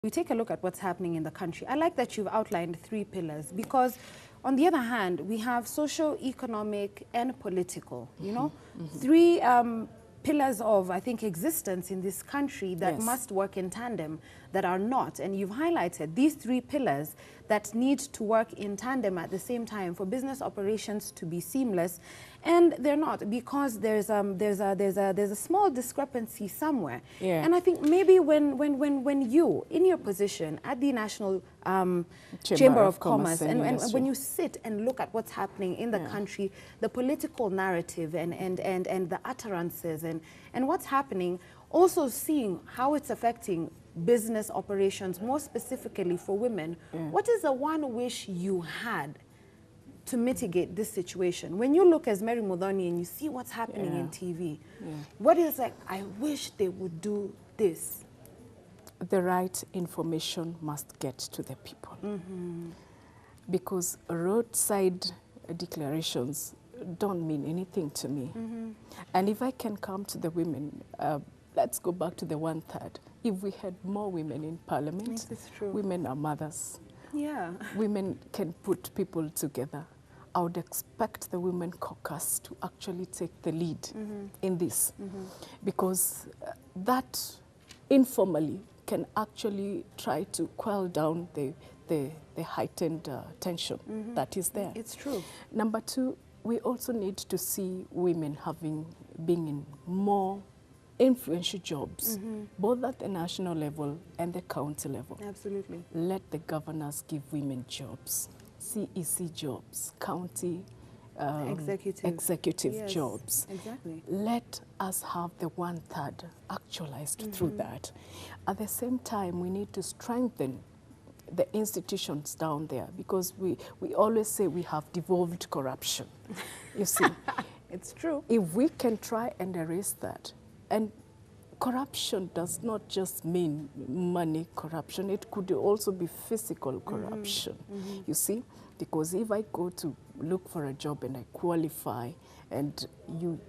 We take a look at what's happening in the country. I like that you've outlined 3 pillars because on the other hand, we have social, economic and political, you know, 3 pillars of, I think, existence in this country that must work in tandem, that are not. And you've highlighted these 3 pillars that need to work in tandem at the same time for business operations to be seamless. And they're not, because there's a small discrepancy somewhere. And I think maybe when you, in your position at the National Chamber of Commerce and when you sit and look at what's happening in the country, the political narrative and the utterances and what's happening, also seeing how it's affecting business operations, more specifically for women, what is the one wish you had to mitigate this situation? When you look as Mary Muthoni and you see what's happening in TV, what is like, I wish they would do this? The right information must get to the people. Because roadside declarations don't mean anything to me. And if I can come to the women, let's go back to the 1/3. If we had more women in parliament, women are mothers. Women can put people together. I would expect the Women Caucus to actually take the lead in this, because that informally can actually try to quell down the heightened tension that is there. It's true. Number 2, we also need to see women being in more influential jobs, both at the national level and the county level. Absolutely. Let the governors give women jobs, CEC jobs, county executive jobs. Exactly. Let us have the 1/3 actualized through that. At the same time, we need to strengthen the institutions down there, because we always say we have devolved corruption. You see, it's true. If we can try and erase that, and corruption does not just mean money corruption, it could also be physical corruption, you see? Because if I go to look for a job and I qualify and you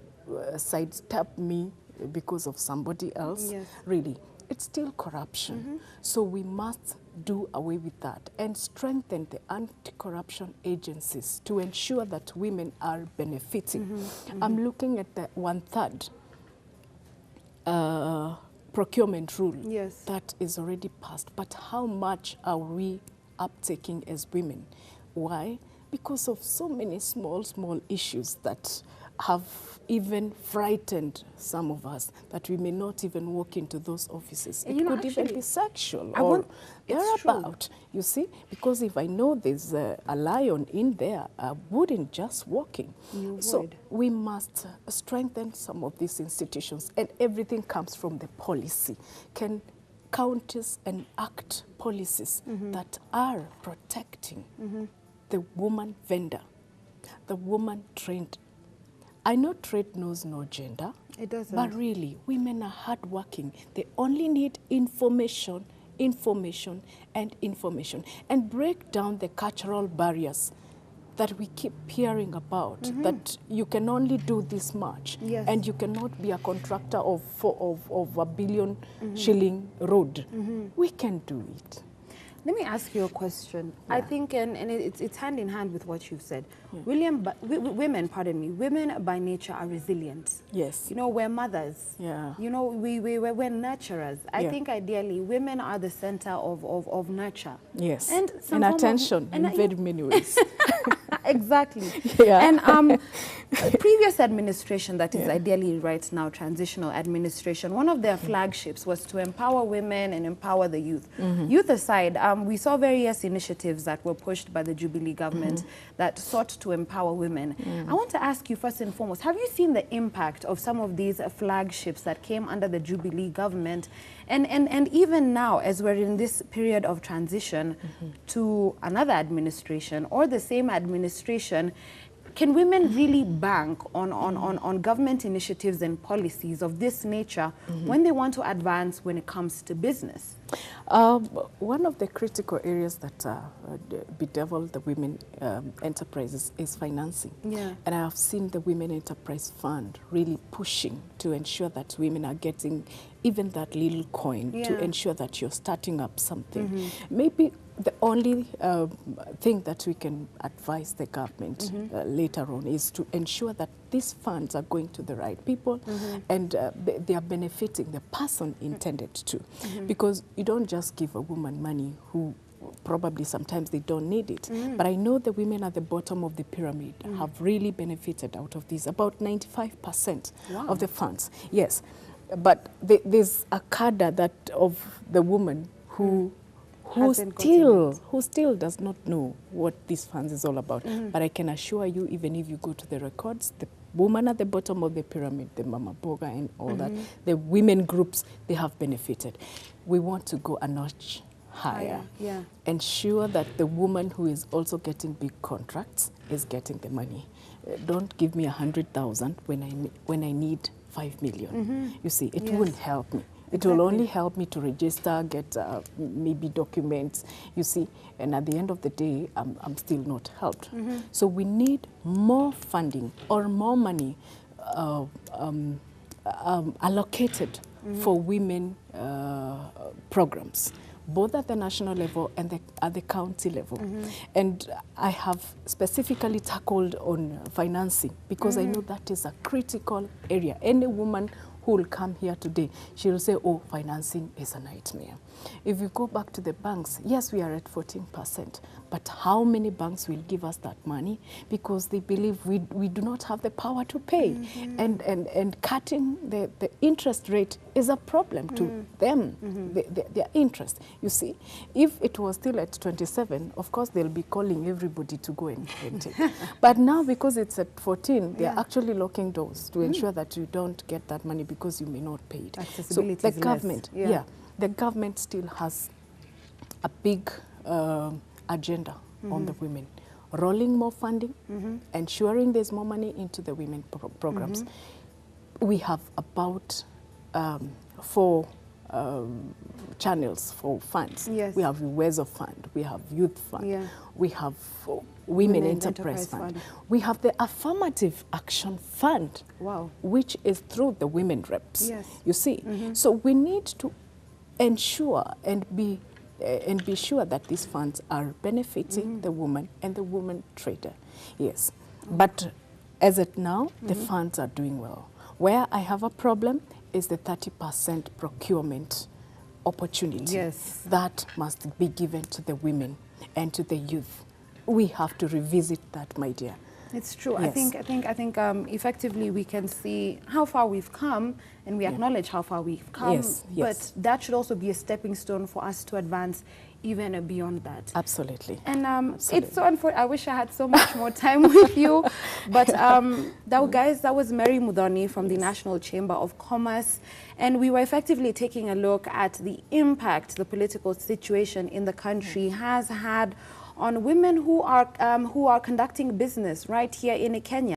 sidestep me because of somebody else, really, it's still corruption. So we must do away with that and strengthen the anti-corruption agencies to ensure that women are benefiting. I'm looking at the 1/3 procurement rule that is already passed. But how much are we uptaking as women? Why? Because of so many small issues that have even frightened some of us, that we may not even walk into those offices. It could even be sexual or thereabout, you see? Because if I know there's a lion in there, I wouldn't just walk in. So we must strengthen some of these institutions, and everything comes from the policy. Can counties enact policies that are protecting the woman vendor, the woman trained? I know trade knows no gender. It doesn't. But really, women are hardworking. They only need information, information, and information. And break down the cultural barriers that we keep hearing about, that you can only do this much, and you cannot be a contractor of a billion shilling road. We can do it. Let me ask you a question. I think, and it's hand in hand with what you've said. Women by nature are resilient. Yes. You know, we're mothers. You know, we're nurturers. I think ideally women are the center of nurture. Yes. And attention in very many ways. Exactly. And previous administration that is ideally right now, transitional administration, one of their flagships was to empower women and empower the youth. Youth aside, we saw various initiatives that were pushed by the Jubilee government that sought to empower women. I want to ask you first and foremost, have you seen the impact of some of these flagships that came under the Jubilee government? And even now, as we're in this period of transition to another administration or the same administration, can women really bank on government initiatives and policies of this nature when they want to advance when it comes to business? One of the critical areas that bedevil the women enterprises is financing. Yeah. And I have seen the Women Enterprise Fund really pushing to ensure that women are getting even that little coin to ensure that you're starting up something. Maybe the only thing that we can advise the government later on is to ensure that these funds are going to the right people and they are benefiting the person intended to. Because you don't just give a woman money who probably sometimes they don't need it. But I know the women at the bottom of the pyramid have really benefited out of this, about 95% of the funds. Yes, but there's a cadre that of the woman who still does not know what these funds is all about. But I can assure you, even if you go to the records, the woman at the bottom of the pyramid, the Mama Boga and all that, the women groups, they have benefited. We want to go a notch higher. Ensure that the woman who is also getting big contracts is getting the money. Don't give me 100,000 when I need 5 million. You see, it won't help me. It will only help me to register, get maybe documents, you see, and at the end of the day, I'm still not helped. So we need more funding or more money allocated for women programs, both at the national level and at the county level. And I have specifically tackled on financing because I know that is a critical area. Any woman who will come here today, she will say, oh, financing is a nightmare. If we go back to the banks, yes, we are at 14%, but how many banks will give us that money? Because they believe we do not have the power to pay. And cutting the interest rate is a problem to them, their interest. You see, if it was still at 27, of course, they'll be calling everybody to go and take. But now, because it's at 14, they're actually locking doors to ensure that you don't get that money because you may not pay it. Accessibility so the government, the government still has a big agenda on the women, rolling more funding, ensuring there's more money into the women programs. We have about 4 channels for funds. We have Uwezo Fund, we have Youth Fund, we have Women Enterprise Fund. We have the Affirmative Action Fund, which is through the women reps. You see, so we need to ensure and be sure that these funds are benefiting the woman and the woman trader. Yes, but as of now, the funds are doing well. Where I have a problem is the 30% procurement opportunity. That must be given to the women and to the youth. We have to revisit that, my dear. It's true. I think effectively we can see how far we've come, and we acknowledge how far we've come. But that should also be a stepping stone for us to advance even beyond that. Absolutely. And it's so unfortunate. I wish I had so much more time with you. But that was Mary Muthoni from the National Chamber of Commerce. And we were effectively taking a look at the impact the political situation in the country has had on women who are conducting business right here in Kenya.